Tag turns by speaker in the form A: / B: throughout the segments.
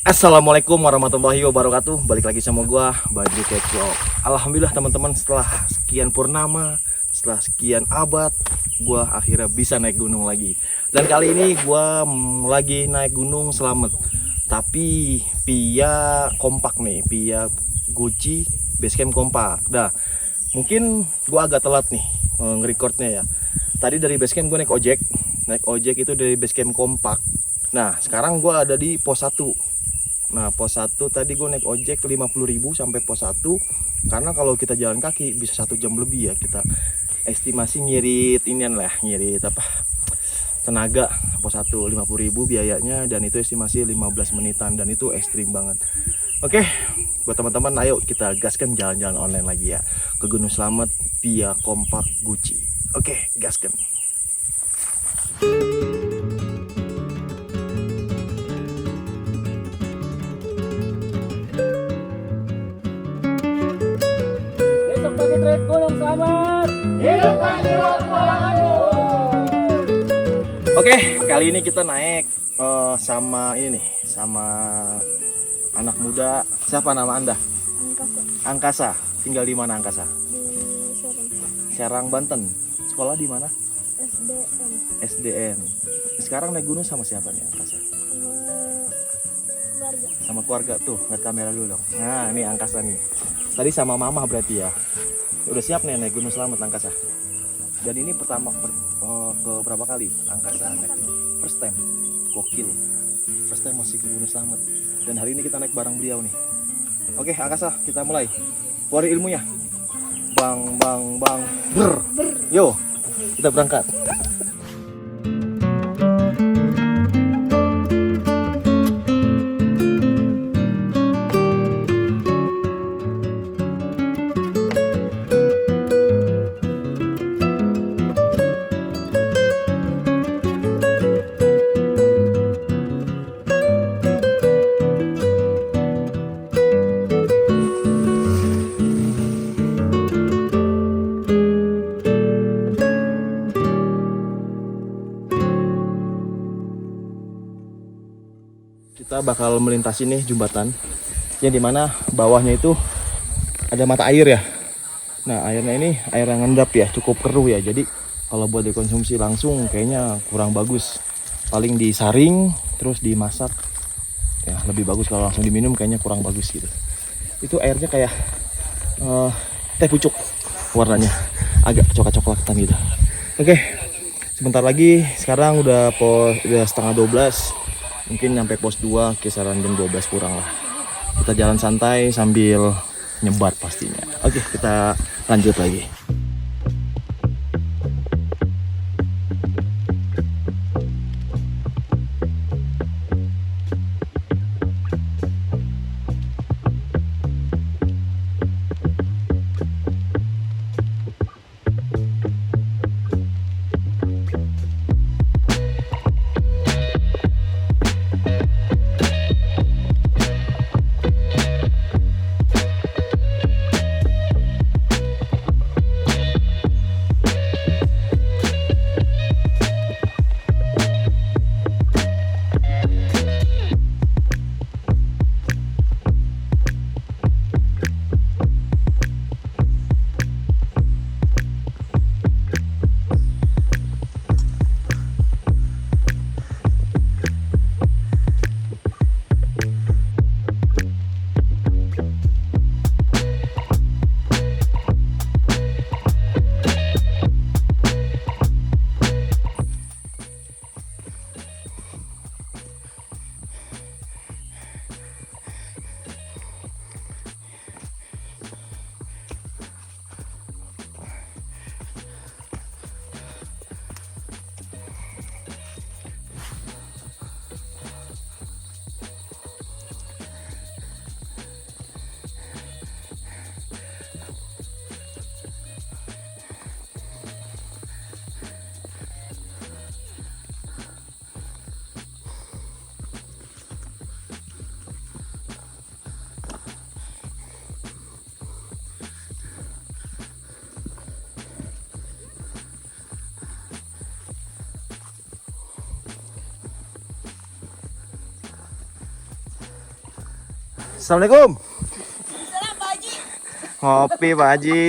A: Assalamualaikum warahmatullahi wabarakatuh. Balik lagi sama gua Baju Keko. Alhamdulillah teman-teman, setelah sekian purnama, setelah sekian abad, gua akhirnya bisa naik gunung lagi. Dan kali ini gua lagi naik gunung Slamet. Tapi via kompak nih, via Gucci Basecamp kompak. Dah, mungkin gua agak telat nih nge-recordnya ya. Tadi dari Basecamp gua naik ojek itu dari Basecamp kompak. Nah, sekarang gua ada di pos 1. Nah, pos 1 tadi gue naik ojek 50.000 sampai pos 1. Karena kalau kita jalan kaki bisa 1 jam lebih ya. Kita estimasi ngirit tenaga. Pos 1 50.000 biayanya, dan itu estimasi 15 menitan, dan itu ekstrim banget. Oke, buat teman-teman, ayo kita gaskan jalan-jalan online lagi ya ke Gunung Slamet via kompak Gucci. Oke, gaskan.
B: Trek Gunung Slamet. Hidupkan gunung Slamet.
A: Oke, kali ini kita naik sama anak muda. Siapa nama Anda?
C: Angkasa.
A: Angkasa. Tinggal di mana Angkasa?
C: Di
A: Serang, Banten. Sekolah di mana?
C: SDM
A: SDN. Sekarang naik gunung sama siapa nih Angkasa?
C: keluarga.
A: Sama keluarga tuh. Lihat kamera dulu dong. Nah, ini Angkasa nih. Tadi sama mama berarti ya. Udah siap nih naik Gunung Slamet Angkasa. Dan ini pertama ke berapa kali Angkasa naik? First time. Gokil. First time masih ke Gunung Slamet. Dan hari ini kita naik bareng beliau nih. Oke, Angkasa, kita mulai. Keluarin ilmunya. Bang. Brr. Yo, kita berangkat. Kita bakal melintasi nih jembatan yang dimana bawahnya itu ada mata air ya. Nah, airnya ini air yang ngendap ya, cukup keruh ya. Jadi kalau buat dikonsumsi langsung kayaknya kurang bagus. Paling disaring terus dimasak ya, lebih bagus. Kalau langsung diminum kayaknya kurang bagus gitu. Itu airnya kayak teh pucuk, warnanya agak coklat-coklatan gitu. Oke, sebentar lagi, sekarang udah setengah 12. Mungkin sampai pos 2 kisaran jam 12 kurang lah. Kita jalan santai sambil nyebat pastinya. Oke, kita lanjut lagi. Assalamualaikum. Ngopi Pak Haji.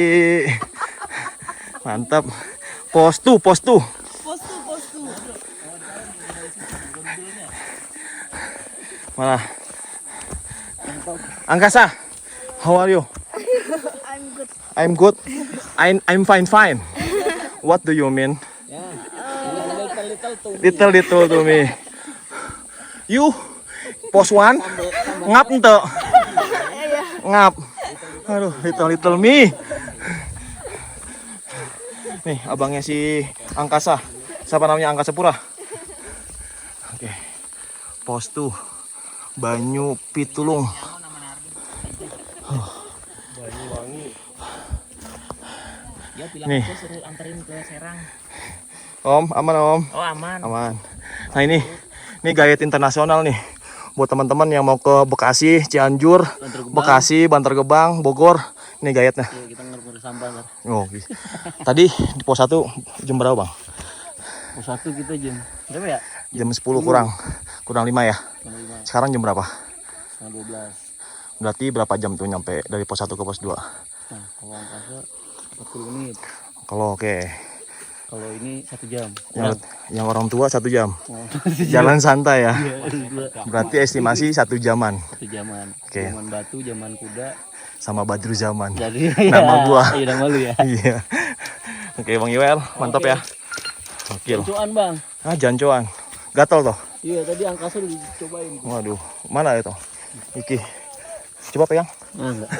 A: Mantap. Postu. Mana? Angkasa. How are you?
C: I'm good.
A: I'm fine. What do you mean? Little to me. You pos one ngap ente. Ngap. Aduh, little me. Nih, abangnya si Angkasa. Siapa namanya? Angkasa Pura. Oke. Pos tuh Banyu Pitulung. Nih.
B: Suruh anterin ke Serang.
A: Om, aman Om.
B: Oh aman.
A: Aman. Nah ini gayet internasional nih. Buat teman-teman yang mau ke Bekasi, Cianjur, Bekasi, Bantar Gebang, Bogor. Ini gayetnya.
B: Iya, kita ngerupur sampah ntar.
A: Oh, gitu. Tadi di pos 1 jam berapa Bang?
B: Pos 1 kita jam berapa ya?
A: Jam 10 kurang 5 ya.
B: Jam 5,
A: Sekarang jam berapa?
B: setengah 12.
A: Berarti berapa jam tuh nyampe dari pos 1 ke pos 2?
B: Nah, kalau angkasa 40 menit.
A: Kalau oke.
B: Kalau ini 1 jam.
A: Yang orang tua 1 jam.
B: Oh,
A: Jalan santai ya.
B: Iya,
A: Berarti estimasi 1 jaman.
B: 1 jaman.
A: Oke.
B: Jaman batu, jaman kuda.
A: Sama Badru Zaman.
B: Jadi
A: Nama gua.
B: Iya, nama lu ya.
A: Iya. Oke Bang Iwel, mantap ya. Gokil.
B: Cuan, Bang.
A: Ah, jancuan. Gatel toh.
B: Iya, tadi angkasa udah dicobain.
A: Waduh, mana itu? Iki. Coba pegang.
B: Nah, enggak.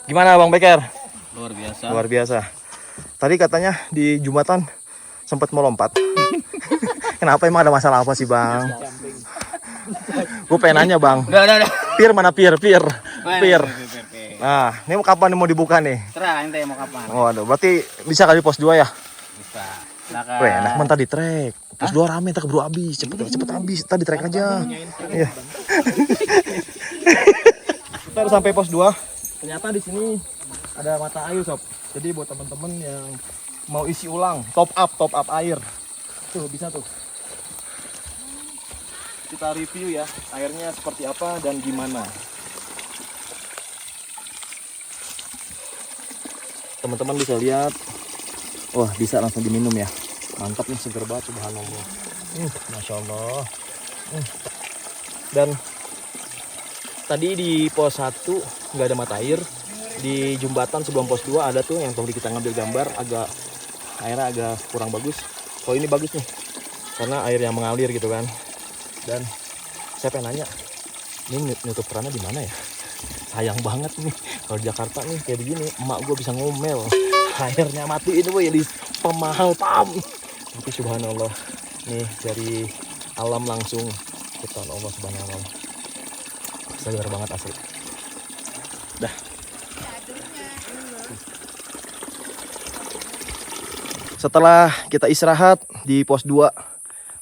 A: Gimana Bang Beker?
B: Luar biasa.
A: Luar biasa. Tadi katanya di Jumatan sempat mau lompat. Kenapa emang ada masalah apa sih Bang? Gue pengen nanya Bang.
B: Udah.
A: Pir mana pir? Nah, ini kapan mau dibuka nih?
B: Terang ente mau kapan?
A: Waduh, berarti bisa kali pos 2 ya?
B: Bisa. Silakan.
A: Weh, enak mentah di trek. Pos 2 rame, tak keburu habis. Cepet habis, tadi trek aja. Iya. Kita udah sampai pos 2. Ternyata di sini ada mata air, sob. Jadi buat teman-teman yang mau isi ulang, top up air. Tuh, bisa tuh. Kita review ya, airnya seperti apa dan gimana. Teman-teman bisa lihat. Wah, bisa langsung diminum ya. Mantap nih, seger banget, subhanallah. Masya Allah. Dan tadi di pos 1 nggak ada mata air. Di jembatan sebelum pos 2 ada tuh yang tadi kita ngambil gambar, airnya agak kurang bagus. Kalau ini bagus nih, karena air yang mengalir gitu kan. Dan saya pengen nanya, ini nutup kerannya di mana ya? Sayang banget nih, kalau di Jakarta nih kayak begini, emak gue bisa ngomel. Airnya mati ini boy, di pemahal pam. Tapi subhanallah, nih dari alam langsung ciptaan Allah subhanallah. Segar banget asli. Dah. Setelah kita istirahat di pos 2,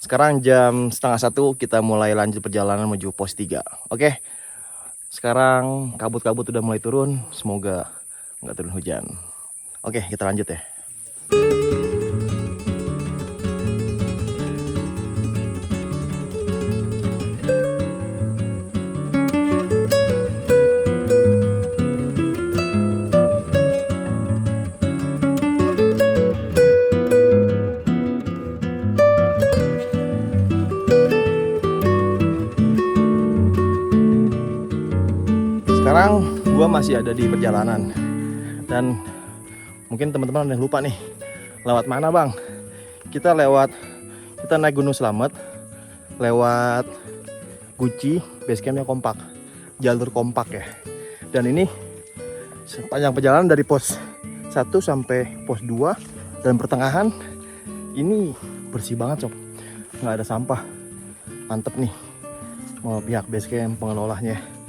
A: sekarang jam 12:30 kita mulai lanjut perjalanan menuju pos 3. Oke. Sekarang kabut-kabut udah mulai turun, semoga nggak turun hujan. Oke, kita lanjut ya. Sekarang gua masih ada di perjalanan dan mungkin teman-teman udah lupa nih lewat mana Bang. Kita naik Gunung Slamet lewat Guci, basecampnya kompak, jalur kompak ya. Dan ini sepanjang perjalanan dari pos 1 sampai pos 2 dan pertengahan ini bersih banget sob, nggak ada sampah. Mantep nih mau pihak basecamp pengelolanya.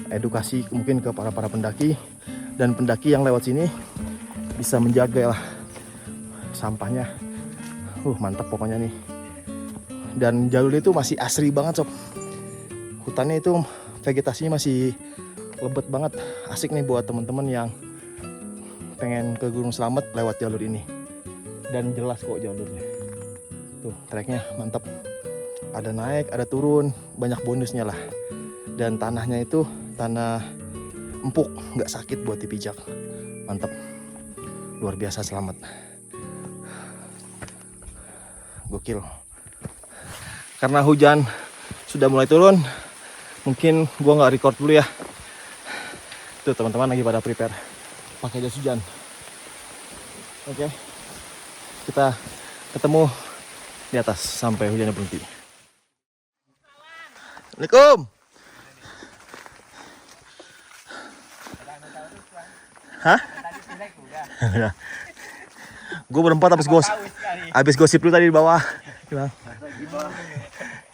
A: Edukasi mungkin ke para pendaki, dan pendaki yang lewat sini bisa menjaga lah sampahnya. Mantap pokoknya nih. Dan jalur itu masih asri banget sob. Hutannya itu vegetasinya masih lebat banget. Asik nih buat teman-teman yang pengen ke Gunung Slamet lewat jalur ini. Dan jelas kok jalurnya. Tuh, treknya mantap. ada naik, ada turun, banyak bonusnya lah. Dan tanahnya itu tanah empuk, nggak sakit buat dipijak. Mantap, luar biasa, selamat. Gokil. Karena hujan sudah mulai turun, mungkin gua nggak record dulu ya. Tuh teman-teman lagi pada prepare pakai jas hujan. Oke, kita ketemu di atas sampai hujannya berhenti. Assalamualaikum. Hah? Gue berempat habis gosip dulu tadi di bawah. Gimana?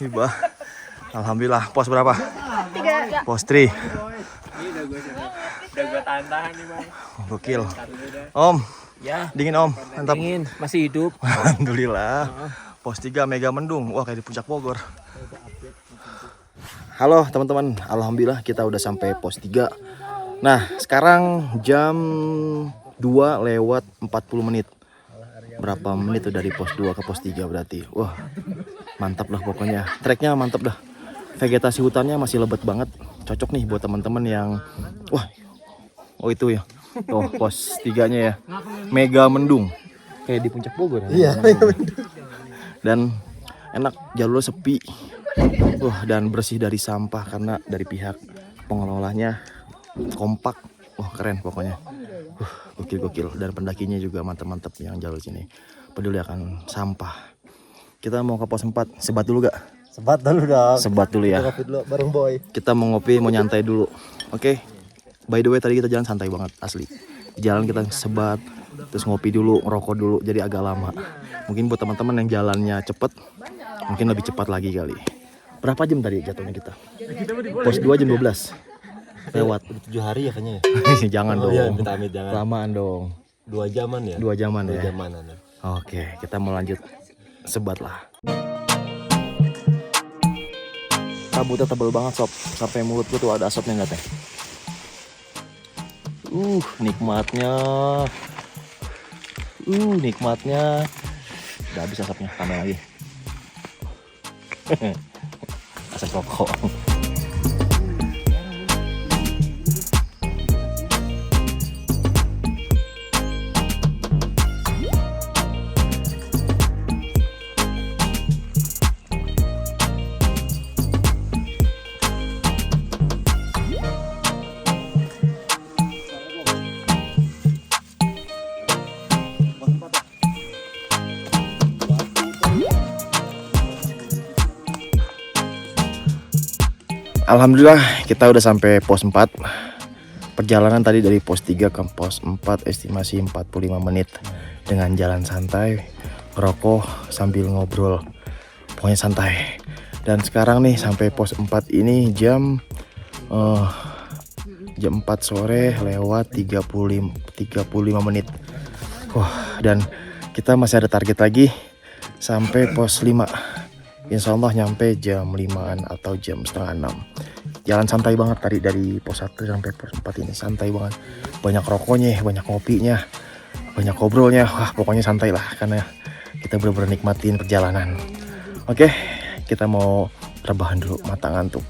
A: Di bawah. Alhamdulillah. Pos berapa?
C: 3.
A: Pos 3.
B: Udah gua tahan-tahan nih, Bang.
A: Gokil. Om,
B: Ya,
A: dingin Om. Mantap.
B: dingin, masih hidup.
A: Alhamdulillah. Pos 3 Mega Mendung. Wah, kayak di puncak Bogor. Halo teman-teman. Alhamdulillah kita udah sampai pos 3. Nah, sekarang jam 2 lewat 40 menit. Berapa menit tuh dari pos 2 ke pos 3 berarti. Wah, mantap lah pokoknya. Treknya mantap dah. Vegetasi hutannya masih lebat banget. Cocok nih buat teman-teman yang wah. Oh itu ya. Oh, pos 3-nya ya. Mega Mendung. Kayak di puncak Bogor ya. Iya, dan enak, jalur sepi. Dan bersih dari sampah karena dari pihak pengelolanya kompak. Wah, keren pokoknya. Gokil. Dan pendakinya juga mantap-mantap yang jalur sini. Peduli akan sampah. Kita mau ke pos 4. Sebat dulu gak?
D: Sebat dulu dong.
A: Sebat dulu ya.
D: Ngopi dulu bareng boy.
A: Kita mau ngopi, mau nyantai dulu. Oke. By the way tadi kita jalan santai banget asli. Jalan kita sebat, terus ngopi dulu, ngerokok dulu, jadi agak lama. Mungkin buat teman-teman yang jalannya cepet, mungkin lebih cepat lagi kali. Berapa jam tadi jatuhnya kita? Pos 2 jam 12. Lewat.
D: 7 hari ya kayaknya ya.
A: Jangan dong.
D: Iya, amit-amit jangan.
A: Lamaan dong.
D: 2 jaman ya?
A: 2 jaman
D: 2
A: ya.
D: jamanan ya.
A: Oke, kita mau lanjut sebat lah. Kabutnya tebel banget sob, sampai mulutku tuh ada asapnya nggak teh? Nikmatnya. Nikmatnya. Udah habis asapnya, tambah lagi. Asap rokok. Alhamdulillah kita udah sampai pos 4. Perjalanan tadi dari pos 3 ke pos 4 estimasi 45 menit dengan jalan santai, ngerokok sambil ngobrol. Pokoknya santai. Dan sekarang nih sampai pos 4 ini jam 4 sore lewat 35 menit. Wah, dan kita masih ada target lagi sampai pos 5. Insya Allah nyampe jam 5-an atau jam setengah 6. Jalan santai banget tadi dari pos 1 sampai pos 4 ini, santai banget. Banyak rokoknya, banyak kopinya, banyak ngobrolnya. Wah, pokoknya santai lah karena kita bener-bener nikmatin perjalanan. Oke, kita mau rebahan dulu, mata ngantuk.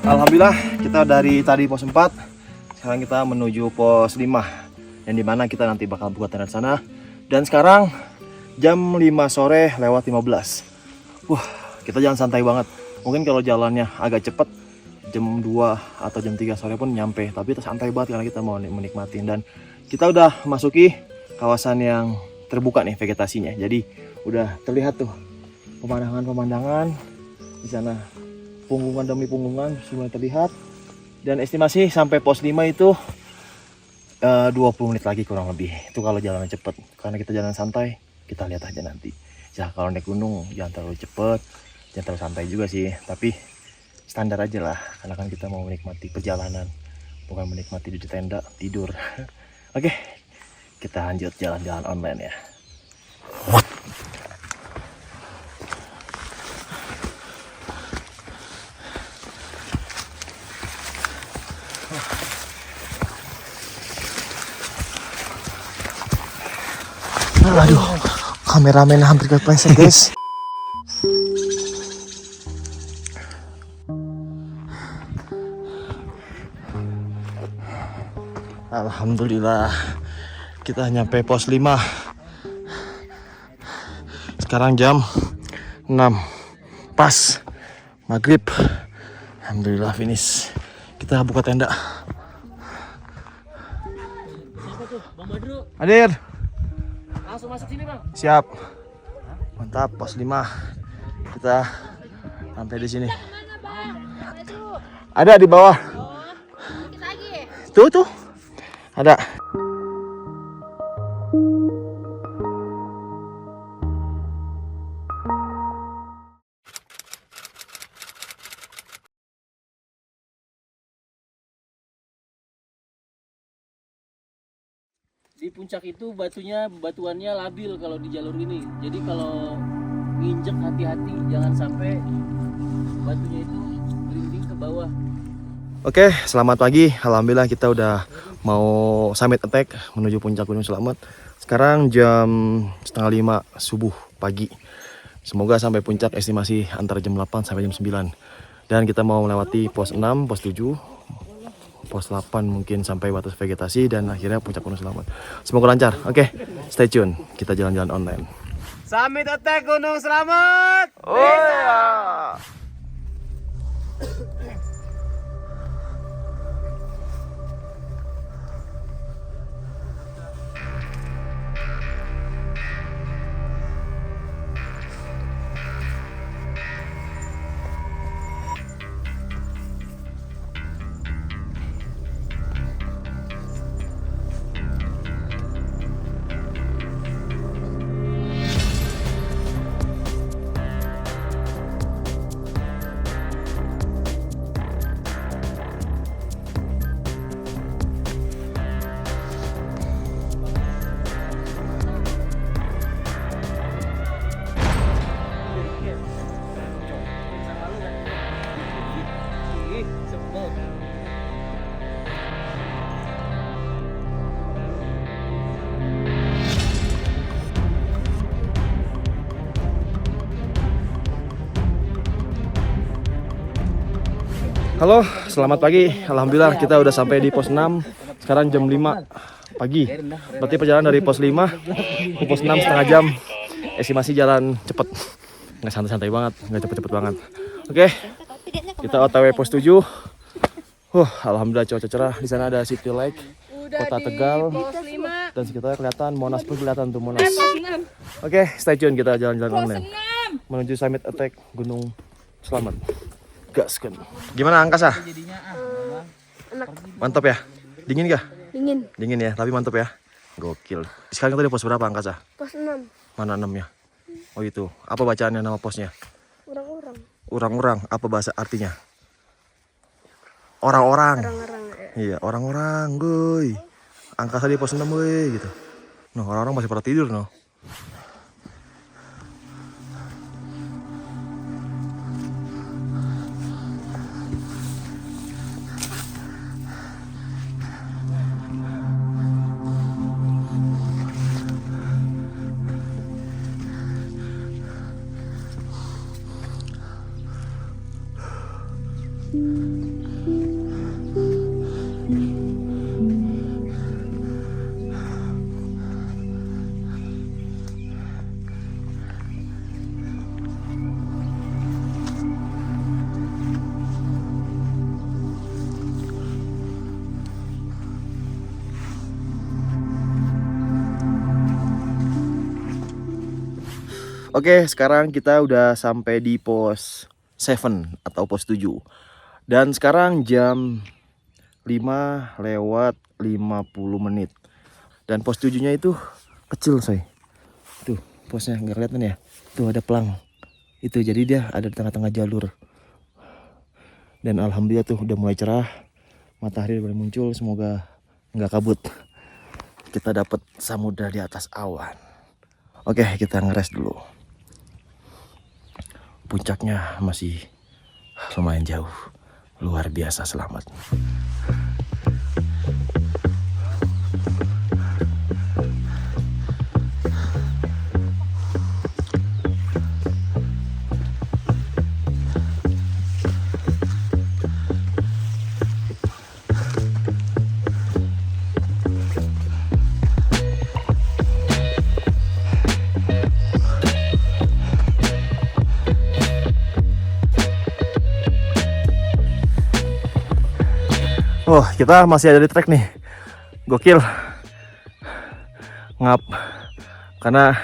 A: Alhamdulillah kita dari tadi pos 4 sekarang kita menuju pos 5 yang dimana kita nanti bakal buka tenda sana. Dan sekarang jam 5 sore lewat 15. Wah, kita jalan santai banget. Mungkin kalau jalannya agak cepet jam 2 atau jam 3 sore pun nyampe, tapi santai banget karena kita mau menikmatin. Dan kita udah masuki kawasan yang terbuka nih vegetasinya, jadi udah terlihat tuh pemandangan di sana, punggungan demi punggungan semua terlihat. Dan estimasi sampai pos 5 itu 20 menit lagi kurang lebih, itu kalau jalannya cepet. Karena kita jalan santai, kita lihat aja nanti ya. Kalau naik gunung jangan terlalu cepet, jangan terlalu santai juga sih, tapi standar aja lah, karena kan kita mau menikmati perjalanan, bukan menikmati di tenda tidur. Oke, kita lanjut jalan-jalan online ya. Aduh, kameramen hampir kepleset guys. Alhamdulillah kita nyampe pos 5. Sekarang jam 6 pas maghrib. Alhamdulillah finish. Kita buka tenda.
B: Bang Badru,
A: Hadir.
B: langsung masuk sini bang.
A: Siap. Mantap, pos 5. Kita sampai di sini. Ada di bawah. Tuh. Ada.
B: Di puncak itu batuannya labil kalau di jalur ini. Jadi kalau nginjek hati-hati, jangan sampai batunya itu berinding ke bawah.
A: Oke, selamat pagi. Alhamdulillah kita udah mau summit attack menuju puncak Gunung Selamat. Sekarang jam 4:30 subuh pagi. Semoga sampai puncak estimasi antara jam 8 sampai jam 9. Dan kita mau melewati pos 6, pos 7, pos 8 mungkin sampai batas vegetasi dan akhirnya puncak Gunung Selamat. Semoga lancar. Oke, stay tune. Kita jalan-jalan online.
B: Summit attack Gunung Selamat.
A: Oh ya. Halo, selamat pagi. Alhamdulillah kita udah sampai di pos 6. Sekarang jam 5 pagi. Berarti perjalanan dari pos 5 ke pos 6 setengah jam. Estimasi jalan cepet. Nggak santai-santai banget, nggak cepet-cepet banget. Oke, kita OTW pos 7. Alhamdulillah cuaca cerah. Di sana ada City Lake, Kota Tegal, dan sekitarnya kelihatan. Monas pun kelihatan tuh, Monas. Oke, stay tune, kita jalan-jalan online menuju summit attack Gunung Selamat. Gaskan. Gimana angkasa?
C: Enak.
A: Mantap ya? Dingin gak?
C: Dingin.
A: Dingin ya, tapi mantap ya. Gokil. Sekarang kita di pos berapa angkasa?
C: Pos 6.
A: Mana 6 ya? Oh itu. Apa bacaannya nama posnya?
C: Orang-orang.
A: Orang-orang. Apa bahasa artinya? Orang-orang.
C: Orang-orang.
A: Iya, orang-orang, guy. Angkasa di pos 6, guy, gitu. Noh, orang-orang masih pada tidur, noh. Oke, sekarang kita udah sampai di pos 7 atau pos 7. Dan sekarang jam 5:50. Dan pos 7-nya itu kecil, say. Tuh, posnya nggak kelihatan ya. Tuh ada pelang. Itu jadi dia ada di tengah-tengah jalur. Dan alhamdulillah tuh udah mulai cerah. Matahari udah mulai muncul, semoga nggak kabut. Kita dapat samudra di atas awan. Oke, kita ngeres dulu. Puncaknya masih lumayan jauh. Luar biasa, selamat. Oh, kita masih ada di trek nih. Gokil. Ngap. Karena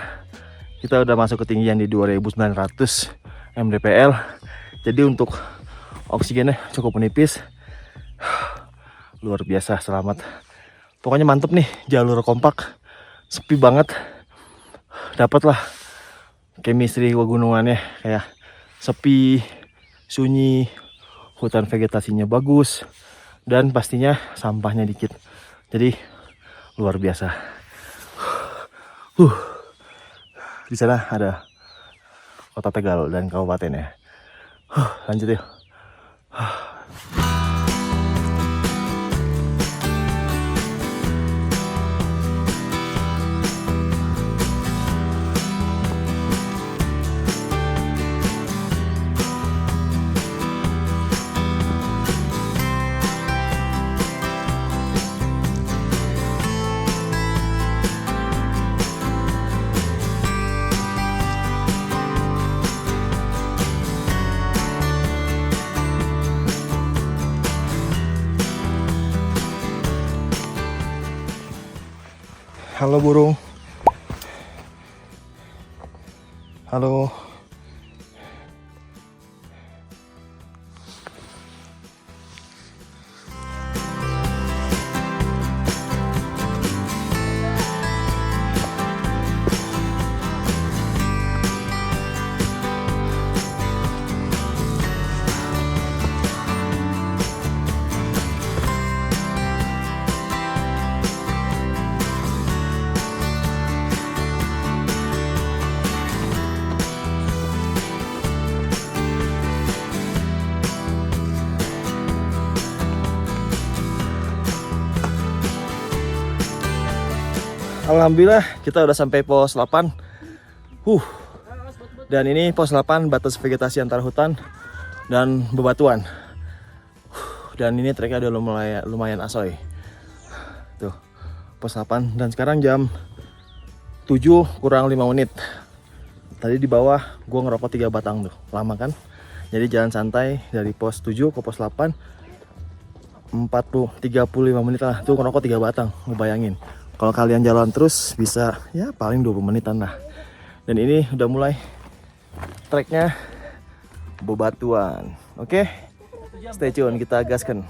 A: kita udah masuk ketinggian di 2900 mdpl. Jadi untuk oksigennya cukup menipis. Luar biasa, selamat. Pokoknya mantep nih, jalur kompak. Sepi banget. Dapatlah chemistry pegunungannya, kayak sepi, sunyi, hutan vegetasinya bagus. Dan pastinya sampahnya dikit. Jadi luar biasa. Di sana ada Kota Tegal dan kabupatennya. Lanjut yuk. Halo burung. Halo. Alhamdulillah kita udah sampai pos 8. Dan ini pos 8 batas vegetasi antara hutan dan bebatuan. Dan ini treknya udah lumayan asoy. Tuh, pos 8 dan sekarang jam 7 kurang 5 menit. Tadi di bawah gua ngerokok 3 batang tuh. Lama kan? Jadi jalan santai dari pos 7 ke pos 8. 35 menit lah. Tuh ngerokok 3 batang, ngebayangin. Kalau kalian jalan terus bisa ya paling 20 menitan lah. Dan ini udah mulai treknya bebatuan. Oke, stay tune, kita gaskan.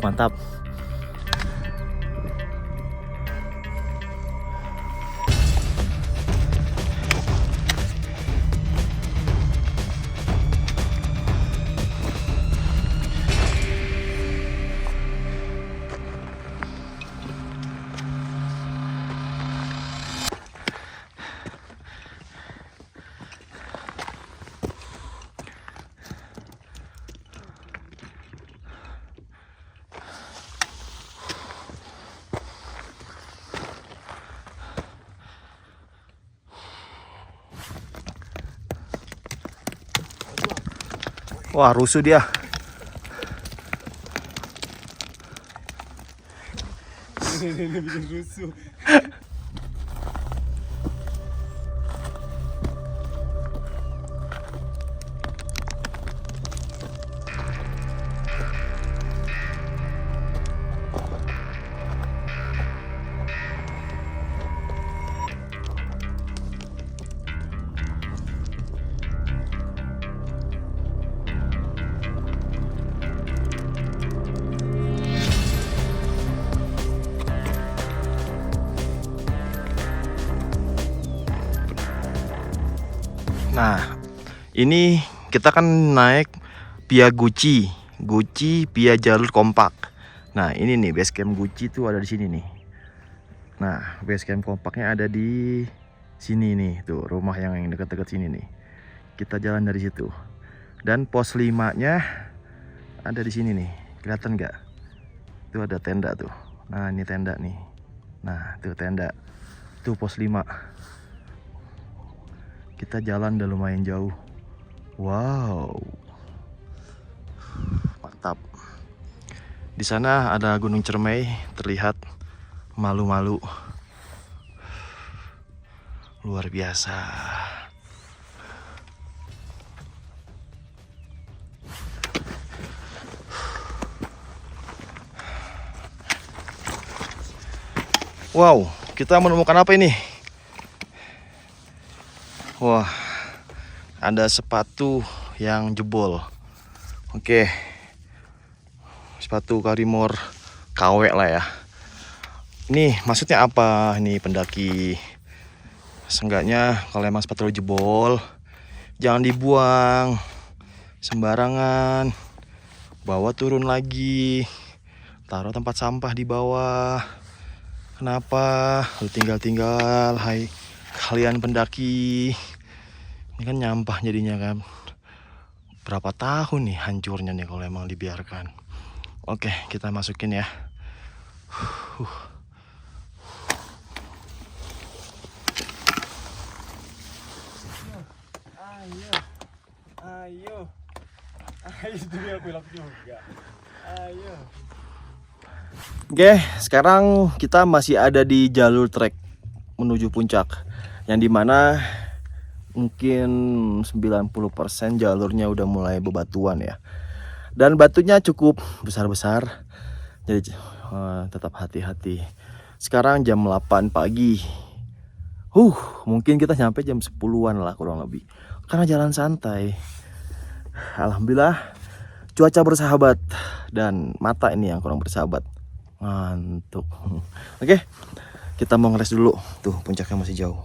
A: Mantap. Wah, rusuh dia. Nah, ini kita kan naik via Gucci via jalur kompak. Nah, ini nih base camp Gucci tuh ada di sini nih. Nah, base camp kompaknya ada di sini nih, tuh rumah yang dekat-dekat sini nih. Kita jalan dari situ. Dan pos 5-nya ada di sini nih. Kelihatan nggak? Tuh ada tenda tuh. Nah, ini tenda nih. Nah, tuh tenda. Tuh pos 5. Kita jalan udah lumayan jauh. Wow, mantap. Di sana ada Gunung Cermai terlihat malu-malu. Luar biasa. Wow, kita menemukan apa ini? Wah, ada sepatu yang jebol. Oke, sepatu Karimor KW lah ya. Ini maksudnya apa nih pendaki? Seenggaknya kalau emang sepatu lo jebol, jangan dibuang sembarangan. Bawa turun lagi, taruh tempat sampah di bawah. Kenapa lu tinggal-tinggal, hai kalian pendaki? Ini kan nyampah jadinya kan. Berapa tahun nih hancurnya nih kalau emang dibiarkan. Oke, kita masukin ya. Ayo itu dia pilok juga. Ayo. Oke, sekarang kita masih ada di jalur trek menuju puncak, yang dimana mungkin 90% jalurnya udah mulai bebatuan ya. Dan batunya cukup besar-besar. Jadi tetap hati-hati. Sekarang jam 8 pagi. Mungkin kita nyampe jam 10-an lah kurang lebih. Karena jalan santai. Alhamdulillah cuaca bersahabat dan mata ini yang kurang bersahabat. Ngantuk. Oke, kita mau ngeres dulu. Tuh puncaknya masih jauh.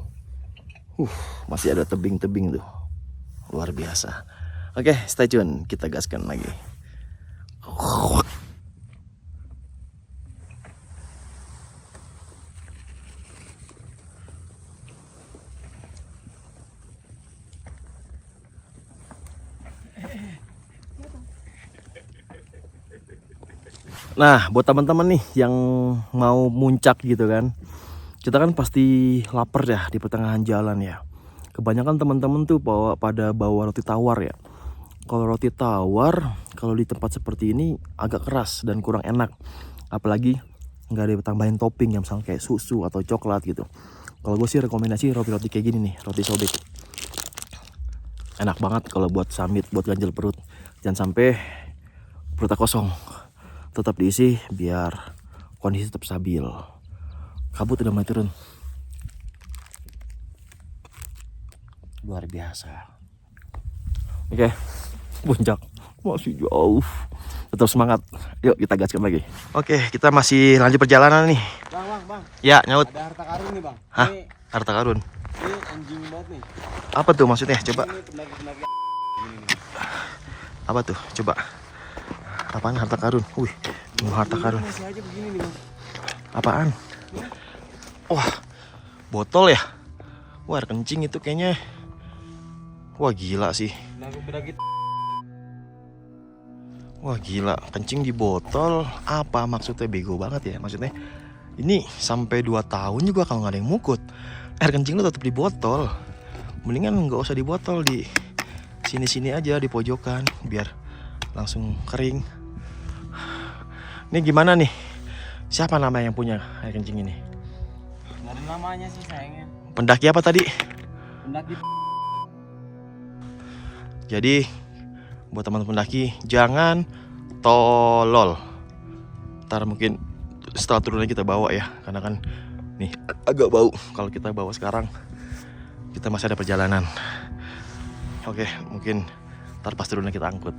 A: Masih ada tebing-tebing tuh. Luar biasa. Oke, stay tune. Kita gaskan lagi. Nah, buat teman-teman nih yang mau muncak gitu kan, kita kan pasti lapar ya di pertengahan jalan ya. Kebanyakan teman-teman tuh pada bawa roti tawar ya. Kalau roti tawar, kalau di tempat seperti ini agak keras dan kurang enak. Apalagi nggak ditambahin topping yang misalnya kayak susu atau coklat gitu. Kalau gue sih rekomendasi roti-roti kayak gini nih, roti sobek. Enak banget kalau buat summit, buat ganjel perut. Jangan sampai perutnya kosong. Tetap diisi biar kondisi tetap stabil. Kabut udah mulai turun. Luar biasa. Oke, puncak masih jauh. Tetap semangat. Yuk kita gaskan lagi. Oke, kita masih lanjut perjalanan nih.
D: Bang.
A: Ya, nyaut.
D: Ada harta karun nih bang.
A: Hah? Harta karun.
D: Ini anjing banget nih.
A: Apa tuh maksudnya? Coba.
D: Ini pendaki-pendaki.
A: Apa tuh? Coba. Apaan harta karun? Wih, harta karun.
D: Masih aja begini nih bang.
A: Apaan? Wah, botol ya? Wah, air kencing itu kayaknya. Wah, gila sih.
D: Pendaki-pendaki.
A: Wah, gila. Kencing di botol. Apa maksudnya? Bego banget ya. Maksudnya, ini sampai 2 tahun juga kalau nggak ada yang mukut. Air kencing lu tetap di botol. Mendingan nggak usah di botol, di sini-sini aja di pojokan biar langsung kering. Ini gimana nih? Siapa nama yang punya air kencing ini?
B: Nggak ada namanya sih sayangnya.
A: Pendaki apa tadi?
B: Pendaki.
A: Jadi buat teman-teman pendaki jangan tolol. Ntar mungkin setelah turunnya kita bawa ya, karena kan nih agak bau kalau kita bawa sekarang. Kita masih ada perjalanan. Oke, mungkin ntar pas turunnya kita angkut.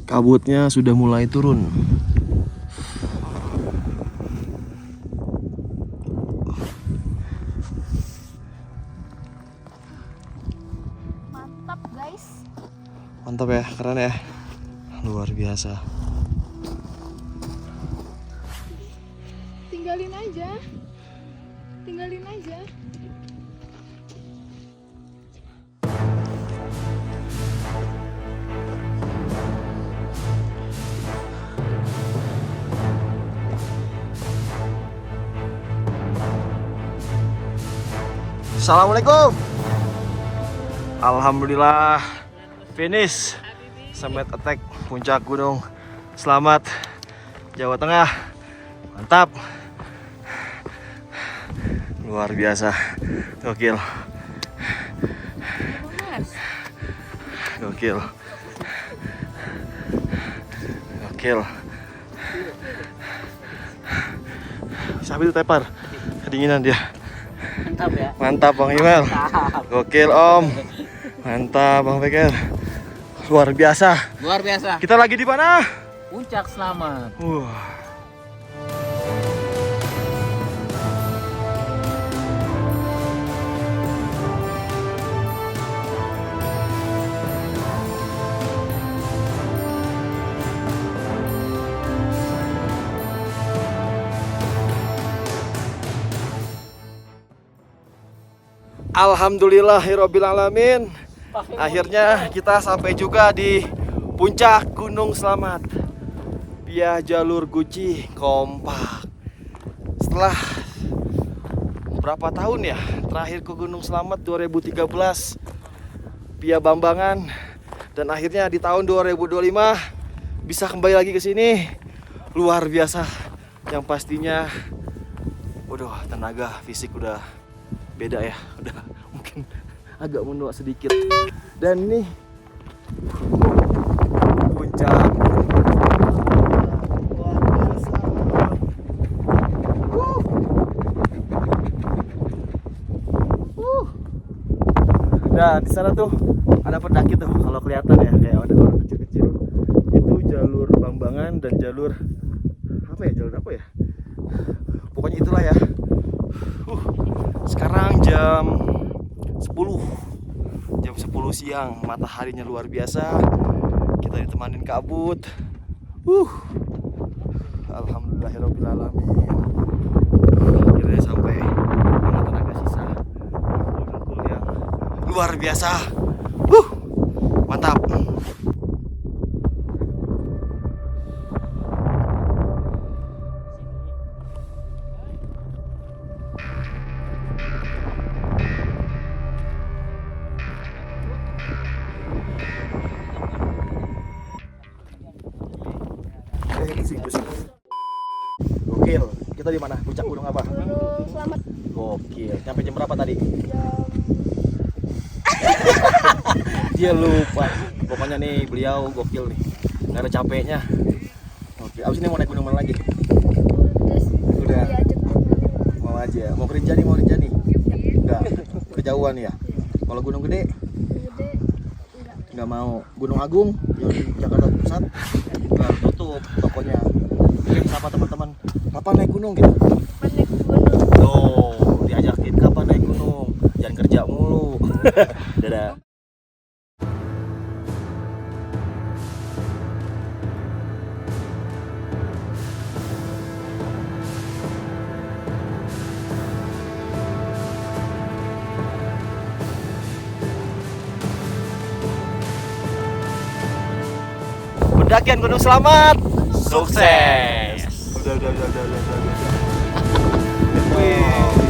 A: Kabutnya sudah mulai turun.
C: Mantap guys.
A: Mantap ya, keren ya. Luar biasa.
C: Tinggalin aja. Tinggalin aja.
A: Assalamualaikum. Alhamdulillah finish summit attack puncak gunung Selamat Jawa Tengah. Mantap. Luar biasa. Gokil. Gokil. Gokil. Sambil tepar. Kedinginan dia.
B: Mantap ya.
A: Mantap Bang Imel. Gokil Om. Mantap Bang Beker. Luar biasa.
B: Luar biasa.
A: Kita lagi di mana?
B: Puncak Selamat.
A: Alhamdulillahirrabbilalamin. Akhirnya kita sampai juga di puncak Gunung Selamat via jalur Guci kompak. Setelah berapa tahun ya terakhir ke Gunung Selamat 2013 via Bambangan, dan akhirnya di tahun 2025 bisa kembali lagi ke sini. Luar biasa. Yang pastinya waduh, tenaga fisik udah beda ya, udah mungkin agak menua sedikit. Dan ini puncak luar biasa. Nah, di sana tuh ada pendaki tuh, kalau kelihatan ya, kayak ada orang kecil-kecil. Itu jalur Bambangan dan jalur apa ya? Jalur apa ya? Pokoknya itulah ya. Sekarang jam 10 siang, mataharinya luar biasa. Kita ditemanin kabut. Alhamdulillahirrabbilalamin. Akhirnya sampai dengan tenaga sisa. Dengkul yang luar biasa. Mantap. Gokil. Kita di mana? Puncak gunung apa?
C: Gunung Selamat.
A: Gokil. Sampai jam berapa tadi?
C: Jam
A: Dia lupa. Pokoknya nih beliau gokil nih. Gak ada capeknya. Oke. Abis ini mau naik gunung mana lagi? Udah. Mau aja. Mau ke Rinjani, mau Rinjani? Enggak. Kejauhan ya. Kalau gunung gede?
C: Gede.
A: nggak mau. Gunung Agung yang di Jakarta Pusat nggak tutup tokonya. Kirim sama teman-teman, kapan naik gunung gitu.
C: Kapan naik gunung?
A: Tuh, diajakin kapan naik gunung, jangan kerja mulu. Dadah. Pendakian Gunung Selamat sukses. Udah. Wih.